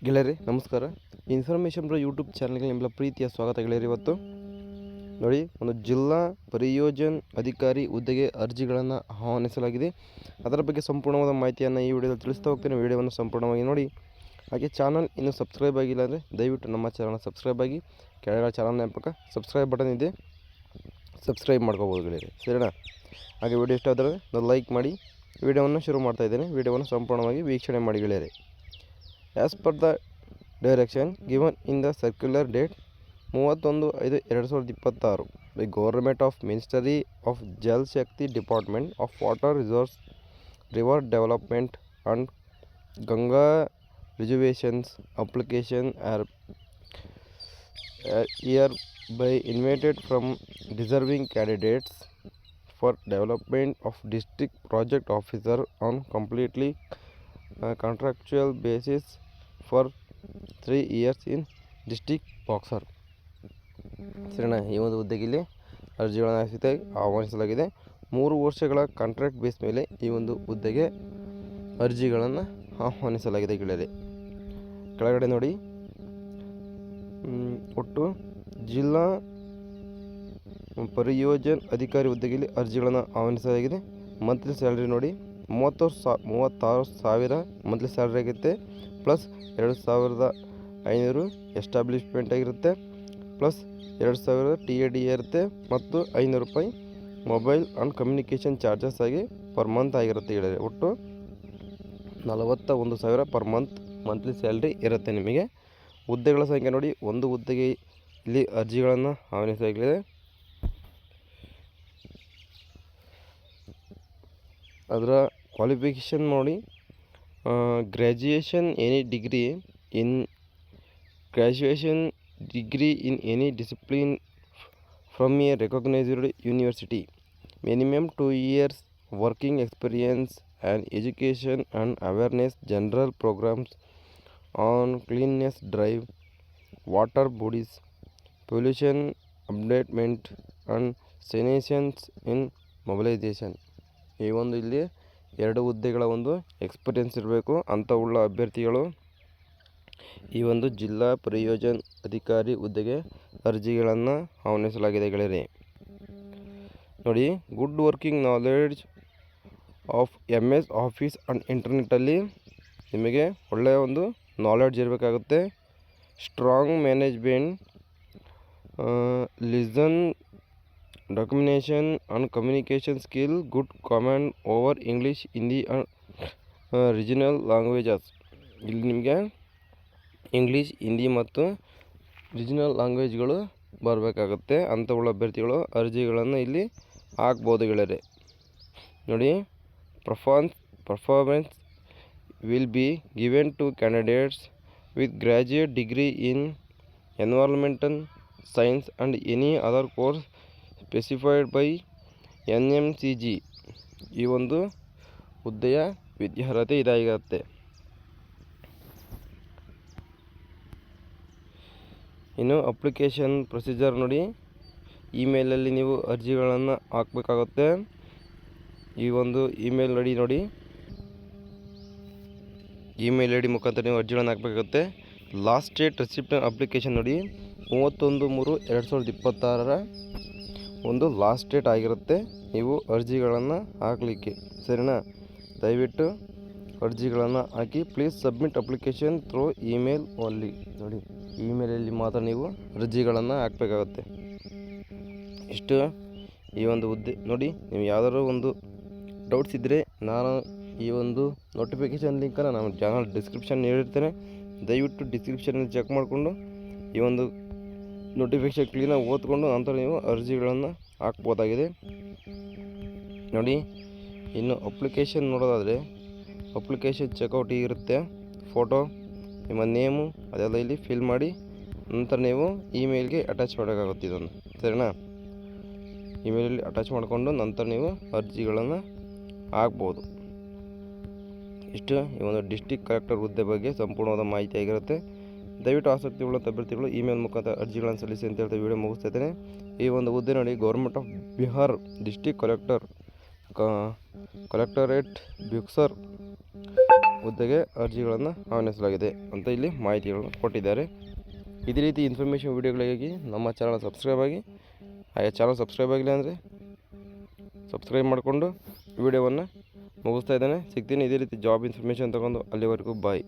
ಗೆಳೆಯರಿ ನಮಸ್ಕಾರ. Information bro YouTube ಚಾನಲ್ಗೆ ನಿಮ್ಮೆಲ್ಲ ಪ್ರೀತಿಯ ಸ್ವಾಗತ ಗೆಳೆಯರಿ. ಇವತ್ತು ನೋಡಿ, ಒಂದು ಜಿಲ್ಲಾ ಪರಿಯೋಜನ್ ಅಧಿಕಾರಿ ಹುದ್ದೆಗೆ ಅರ್ಜಿಗಳನ್ನು ಆಹ್ವಾನಿಸಲಾಗಿದೆ. ಅದರ ಬಗ್ಗೆ ಸಂಪೂರ್ಣವಾದ ಮಾಹಿತಿಯನ್ನು ಈ ವಿಡಿಯೋದಲ್ಲಿ ತಿಳಿಸ್ತಾ ಹೋಗ್ತೇನೆ. ವಿಡಿಯೋವನ್ನು ಸಂಪೂರ್ಣವಾಗಿ ನೋಡಿ. ಹಾಗೆ ಚಾನಲ್ ಇನ್ನೂ ಸಬ್ಸ್ಕ್ರೈಬ್ ಆಗಿಲ್ಲ ಅಂದರೆ ದಯವಿಟ್ಟು ನಮ್ಮ ಚಾನಲ್ನ ಸಬ್ಸ್ಕ್ರೈಬ್ ಆಗಿ. ಕೆಳಗಡೆ ಚಾನಲ್ ನೆನಪಕ್ಕ ಸಬ್ಸ್ಕ್ರೈಬ್ ಬಟನ್ ಇದೆ, ಸಬ್ಸ್ಕ್ರೈಬ್ ಮಾಡ್ಕೋಬೋದು ಗೆಳೆಯರಿ, ಸರಿನಾ? ಹಾಗೆ ವಿಡಿಯೋ ಇಷ್ಟ ಆದರೆ ಲೈಕ್ ಮಾಡಿ. ವಿಡಿಯೋವನ್ನು ಶುರು ಮಾಡ್ತಾ ಇದ್ದೇನೆ. ವಿಡಿಯೋವನ್ನು ಸಂಪೂರ್ಣವಾಗಿ ವೀಕ್ಷಣೆ ಮಾಡಿ ಗೆಳೆಯರಿ. As per the direction given in the circular date 31/5/2026 by government of ministry of Jal Shakti department of water resource, river development and Ganga reservations application are hereby invited from deserving candidates for development of district project officer on completely contractual basis for 3 years in district boxer. ಸರಿನಾ? ಈ ಒಂದು ಹುದ್ದೆಗೆ ಇಲ್ಲಿ ಅರ್ಜಿಗಳನ್ನು ಆಹ್ವಾನಿಸಲಾಗಿದೆ. 3 ವರ್ಷಗಳ contract base ಮೇಲೆ ಈ ಒಂದು ಹುದ್ದೆಗೆ ಅರ್ಜಿಗಳನ್ನು ಆಹ್ವಾನಿಸಲಾಗಿದೆ ಗೆಳೆಯರೆ. ಕೆಳಗಡೆ ನೋಡಿ, ಒಟ್ಟು ಜಿಲ್ಲಾ ಪರಿಯೋಜನ್ ಅಧಿಕಾರಿ ಹುದ್ದೆಗೆ ಅರ್ಜಿಗಳನ್ನು ಆಹ್ವಾನಿಸಲಾಗಿದೆ. ಮಂತ್ಲಿ ಸ್ಯಾಲ್ರಿ ನೋಡಿ, 36,000 ಮಂತ್ಲಿ ಸ್ಯಾಲ್ರಿ ಆಗುತ್ತೆ. ಪ್ಲಸ್ 2,500 ಎಸ್ಟಾಬ್ಲಿಷ್ಮೆಂಟ್ ಆಗಿರುತ್ತೆ. ಪ್ಲಸ್ 2,000 TAD ಇರುತ್ತೆ. ಮತ್ತು 500 ರೂಪಾಯಿ ಮೊಬೈಲ್ ಆ್ಯಂಡ್ ಕಮ್ಯುನಿಕೇಷನ್ ಚಾರ್ಜಸ್ ಆಗಿ ಪರ್ ಮಂತ್ ಆಗಿರುತ್ತೆ ಹೇಳಿದೆ. ಒಟ್ಟು 41,000 ಪರ್ ಮಂತ್ಲಿ ಸ್ಯಾಲ್ರಿ ಇರುತ್ತೆ ನಿಮಗೆ. ಹುದ್ದೆಗಳ ಸಂಖ್ಯೆ ನೋಡಿ, ಒಂದು ಹುದ್ದೆಗೆ ಇಲ್ಲಿ ಅರ್ಜಿಗಳನ್ನು ಆಹ್ವಾನಿಸಲಾಗಿದೆ. ಅದರ ಕ್ವಾಲಿಫಿಕೇಷನ್ ನೋಡಿ, graduation any degree in any discipline from a recognised university, minimum 2 years working experience and education and awareness general programmes on cleanliness drive, water bodies, pollution abatement and sanitations in mobilisation. ಈ ಒಂದು ಇಲ್ಲಿ 2 ಹುದ್ದೆಗಳ ಒಂದು experience ಇರಬೇಕು ಅಂಥವುಳ್ಳ ಅಭ್ಯರ್ಥಿಗಳು ಈ ಒಂದು ಜಿಲ್ಲಾ ಪರಿಯೋಜನ್ ಅಧಿಕಾರಿ ಹುದ್ದೆಗೆ ಅರ್ಜಿಗಳನ್ನು ಆಹ್ವಾನಿಸಲಾಗಿದೆ ಗೆಳೆಯರೆ. ನೋಡಿ, good working knowledge of MS office and ಇಂಟರ್ನೆಟ್ಟಲ್ಲಿ ನಿಮಗೆ ಒಳ್ಳೆಯ ಒಂದು ನಾಲೆಡ್ಜ್ ಇರಬೇಕಾಗುತ್ತೆ. Strong management, listen documentation and communication skill, good command over English, Hindi and regional languages. ಇಲ್ಲಿ ನಿಮಗೆ ಇಂಗ್ಲೀಷ್, ಹಿಂದಿ ಮತ್ತು ರೀಜನಲ್ ಲ್ಯಾಂಗ್ವೇಜ್ಗಳು ಬರಬೇಕಾಗುತ್ತೆ. ಅಂಥವುಳ್ಳ ಅಭ್ಯರ್ಥಿಗಳು ಅರ್ಜಿಗಳನ್ನು ಇಲ್ಲಿ ಹಾಕ್ಬೋದು ಗೆಳೆಯರೆ. ನೋಡಿ, performance will be given to candidates with graduate degree in environmental science and any other course specified by NMCG. ಈ ಒಂದು ಹುದ್ದೆಯ ವಿದ್ಯಾರ್ಹತೆ ಇದಾಗಿರುತ್ತೆ. ಇನ್ನು ಅಪ್ಲಿಕೇಶನ್ ಪ್ರೊಸೀಜರ್ ನೋಡಿ, ಇಮೇಲಲ್ಲಿ ನೀವು ಅರ್ಜಿಗಳನ್ನು ಹಾಕಬೇಕಾಗುತ್ತೆ. ಈ ಒಂದು ಇಮೇಲ್ ಐ ಡಿ ನೋಡಿ, ಇಮೇಲ್ ಐ ಡಿ ಮುಖಾಂತರ ನೀವು ಅರ್ಜಿಗಳನ್ನು ಹಾಕಬೇಕಾಗುತ್ತೆ. ಲಾಸ್ಟ್ ಡೇಟ್ ರಿಸಿಪ್ಟ್ ಅಪ್ಲಿಕೇಶನ್ ನೋಡಿ, 31/3/2026 ಒಂದು ಲಾಸ್ಟ್ ಡೇಟ್ ಆಗಿರುತ್ತೆ ನೀವು ಅರ್ಜಿಗಳನ್ನು ಹಾಕಲಿಕ್ಕೆ, ಸರಿನಾ? ದಯವಿಟ್ಟು ಅರ್ಜಿಗಳನ್ನು ಹಾಕಿ. Please submit application through email only. ನೋಡಿ, ಇಮೇಲಲ್ಲಿ ಮಾತ್ರ ನೀವು ಅರ್ಜಿಗಳನ್ನು ಹಾಕಬೇಕಾಗುತ್ತೆ. ಇಷ್ಟು ಈ ಒಂದು ಹುದ್ದೆ ನೋಡಿ. ನೀವು ಯಾವುದಾದ್ರು ಒಂದು ಡೌಟ್ಸ್ ಇದ್ದರೆ ನಾನು ಈ ಒಂದು ನೋಟಿಫಿಕೇಷನ್ ಲಿಂಕನ್ನು ನಾನು ಚಾನಲ್ ಡಿಸ್ಕ್ರಿಪ್ಷನ್ ಹೇಳಿರ್ತೇನೆ. ದಯವಿಟ್ಟು ಡಿಸ್ಕ್ರಿಪ್ಷನಲ್ಲಿ ಚೆಕ್ ಮಾಡಿಕೊಂಡು ಈ ಒಂದು ನೋಟಿಫಿಕೇಷನ್ ಕ್ಲೀನಾಗಿ ಓದ್ಕೊಂಡು ನಂತರ ನೀವು ಅರ್ಜಿಗಳನ್ನು ಹಾಕ್ಬೋದಾಗಿದೆ. ನೋಡಿ, ಇನ್ನು ಅಪ್ಲಿಕೇಶನ್ ನೋಡೋದಾದರೆ ಅಪ್ಲಿಕೇಶನ್ ಚೆಕ್ಔಟ್ ಇರುತ್ತೆ. ಫೋಟೋ, ನಿಮ್ಮ ನೇಮು ಅದೆಲ್ಲ ಇಲ್ಲಿ ಫಿಲ್ ಮಾಡಿ ನಂತರ ನೀವು ಇಮೇಲ್ಗೆ ಅಟ್ಯಾಚ್ ಮಾಡಬೇಕಾಗುತ್ತೆ ಇದನ್ನು, ಸರಿನಾ? ಇಮೇಲಲ್ಲಿ ಅಟ್ಯಾಚ್ ಮಾಡಿಕೊಂಡು ನಂತರ ನೀವು ಅರ್ಜಿಗಳನ್ನು ಹಾಕ್ಬೋದು. ಇಷ್ಟು ಈ ಒಂದು ಡಿಸ್ಟ್ರಿಕ್ಟ್ ಕಲೆಕ್ಟರ್ ಹುದ್ದೆ ಬಗ್ಗೆ ಸಂಪೂರ್ಣವಾದ ಮಾಹಿತಿ ಆಗಿರುತ್ತೆ. ದಯವಿಟ್ಟು ಆಸಕ್ತಿ ಉಳ್ಳ ಅಭ್ಯರ್ಥಿಗಳು ಇಮೇಲ್ ಮುಖಾಂತರ ಅರ್ಜಿಗಳನ್ನು ಸಲ್ಲಿಸಿ ಅಂತ ಹೇಳ್ತಾ ವಿಡಿಯೋ ಮುಗಿಸ್ತಾ ಇದ್ದೇನೆ. ಈ ಒಂದು ಹುದ್ದೆ ನೋಡಿ, government of Bihar district collectorate Buxar ಹುದ್ದೆಗೆ ಅರ್ಜಿಗಳನ್ನು ಆಹ್ವಾನಿಸಲಾಗಿದೆ ಅಂತ ಇಲ್ಲಿ ಮಾಹಿತಿಗಳನ್ನು ಕೊಟ್ಟಿದ್ದಾರೆ. ಇದೇ ರೀತಿ ಇನ್ಫಾರ್ಮೇಷನ್ ವೀಡಿಯೋಗಳಿಗಾಗಿ ನಮ್ಮ ಚಾನಲ್ ಸಬ್ಸ್ಕ್ರೈಬ್ ಆಗಿ. ಹಾಗೆ ಚಾನಲ್ ಸಬ್ಸ್ಕ್ರೈಬ್ ಆಗಿಲ್ಲ ಅಂದರೆ ಸಬ್ಸ್ಕ್ರೈಬ್ ಮಾಡಿಕೊಂಡು ವಿಡಿಯೋವನ್ನು ಮುಗಿಸ್ತಾ ಇದ್ದೇನೆ. ಸಿಗ್ತೀನಿ ಇದೇ ರೀತಿ ಜಾಬ್ ಇನ್ಫಾರ್ಮೇಷನ್ ತೊಗೊಂಡು. ಅಲ್ಲಿವರೆಗೂ ಬಾಯ್.